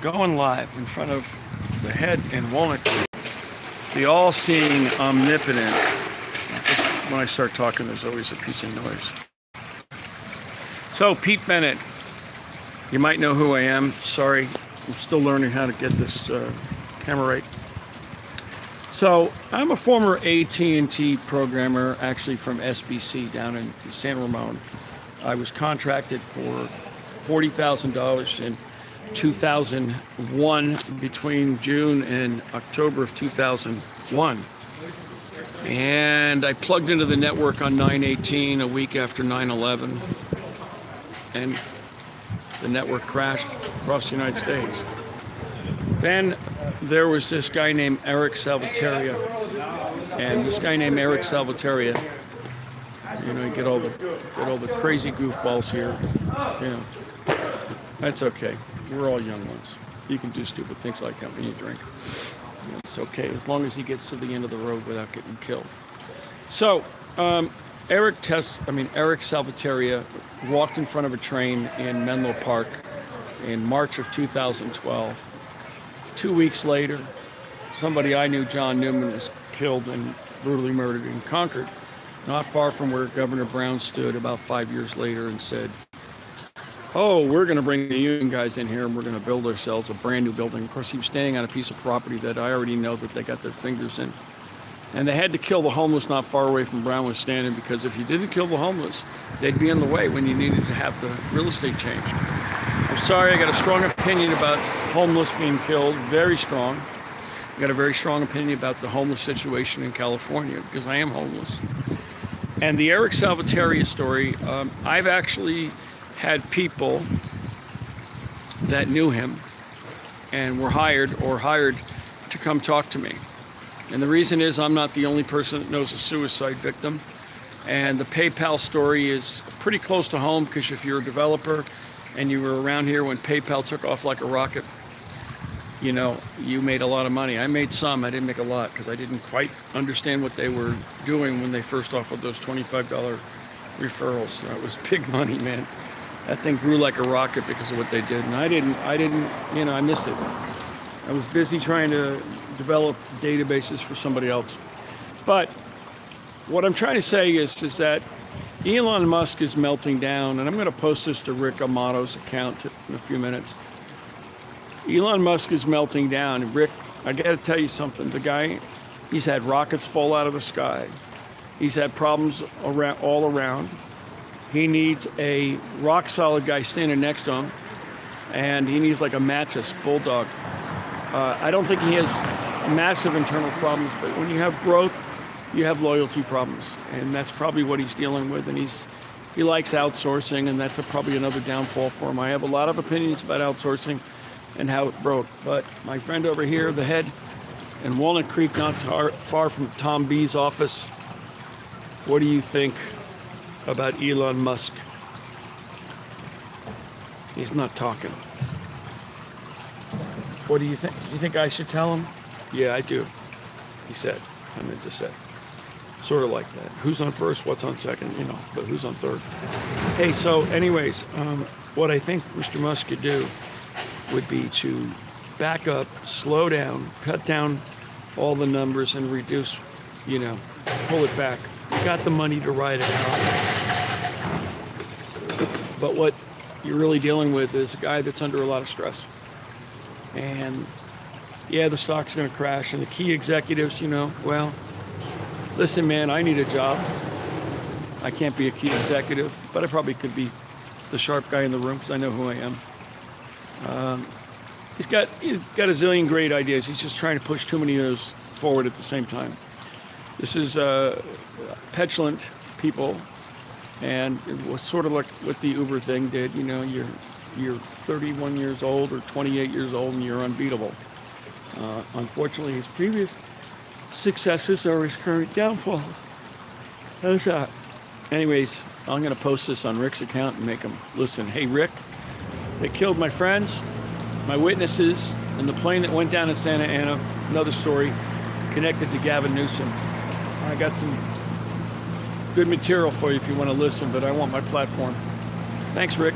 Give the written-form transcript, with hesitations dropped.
going live in front of the head in Walnut Creek, the all-seeing, omnipotent. When I start talking, there's always a piece of noise. So, Pete Bennett, you might know who I am. Sorry, I'm still learning how to get this camera right. So, I'm a former AT&T programmer, actually from SBC down in San Ramon. I was contracted for $40,000 in 2001, between June and October of 2001. And I plugged into the network on 9/18, a week after 9/11, and the network crashed across the United States. Then there was this guy named Erik Salvateria, and this guy named Erik Salvateria, you know, you get all the crazy goofballs here, you know, that's okay. We're all young ones. You can do stupid things like that when you drink. It's okay, as long as he gets to the end of the road without getting killed. So, Erik Salvateria walked in front of a train in Menlo Park in March of 2012. 2 weeks later, somebody I knew, John Newman, was killed and brutally murdered in Concord, not far from where Governor Brown stood about 5 years later and said, "Oh, we're going to bring the union guys in here and we're going to build ourselves a brand new building." Of course, he was standing on a piece of property that I already know that they got their fingers in. And they had to kill the homeless not far away from Brown was standing, because if you didn't kill the homeless, they'd be in the way when you needed to have the real estate changed. I'm sorry, I got a strong opinion about homeless being killed, very strong. I got a very strong opinion about the homeless situation in California, because I am homeless. And the Erik Salvateria story, I've actually had people that knew him and were hired to come talk to me. And the reason is I'm not the only person that knows a suicide victim. And the PayPal story is pretty close to home, because if you're a developer and you were around here when PayPal took off like a rocket, you know, you made a lot of money. I made some, I didn't make a lot, because I didn't quite understand what they were doing when they first offered those $25 referrals. That was big money, man. That thing grew like a rocket because of what they did. And I didn't, you know, I missed it. I was busy trying to develop databases for somebody else. But what I'm trying to say is that Elon Musk is melting down, and I'm going to post this to Rick Amato's account in a few minutes. Elon Musk is melting down. And Rick, I got to tell you something. The guy, he's had rockets fall out of the sky. He's had problems all around. He needs a rock-solid guy standing next to him, and he needs like a mattress bulldog. I don't think he has massive internal problems, but when you have growth, you have loyalty problems, and that's probably what he's dealing with. And he likes outsourcing, and that's probably another downfall for him. I have a lot of opinions about outsourcing and how it broke, but my friend over here, the head in Walnut Creek, not far from Tom B's office, what do you think about Elon Musk? He's not talking. What do you think? Do you think I should tell him? Yeah, I do, he said. I meant to say. Sort of like that. Who's on first, what's on second, you know, but who's on third? Hey, so anyways, what I think Mr. Musk could do would be to back up, slow down, cut down all the numbers and reduce, you know, pull it back. You got the money to ride it out. But what you're really dealing with is a guy that's under a lot of stress. And yeah, the stock's going to crash, and the key executives, you know, well, listen, man, I need a job. I can't be a key executive, but I probably could be the sharp guy in the room, because I know who I am. He's got a zillion great ideas. He's just trying to push too many of those forward at the same time. This is petulant people, and it was sort of like what the Uber thing did. You know, you're 31 years old or 28 years old and you're unbeatable. Unfortunately, his previous successes are his current downfall. How's that? Anyways, I'm going to post this on Rick's account and make him listen. Hey, Rick, they killed my friends, my witnesses, and the plane that went down in Santa Ana. Another story connected to Gavin Newsom. I got some good material for you if you want to listen, but I want my platform. Thanks, Rick.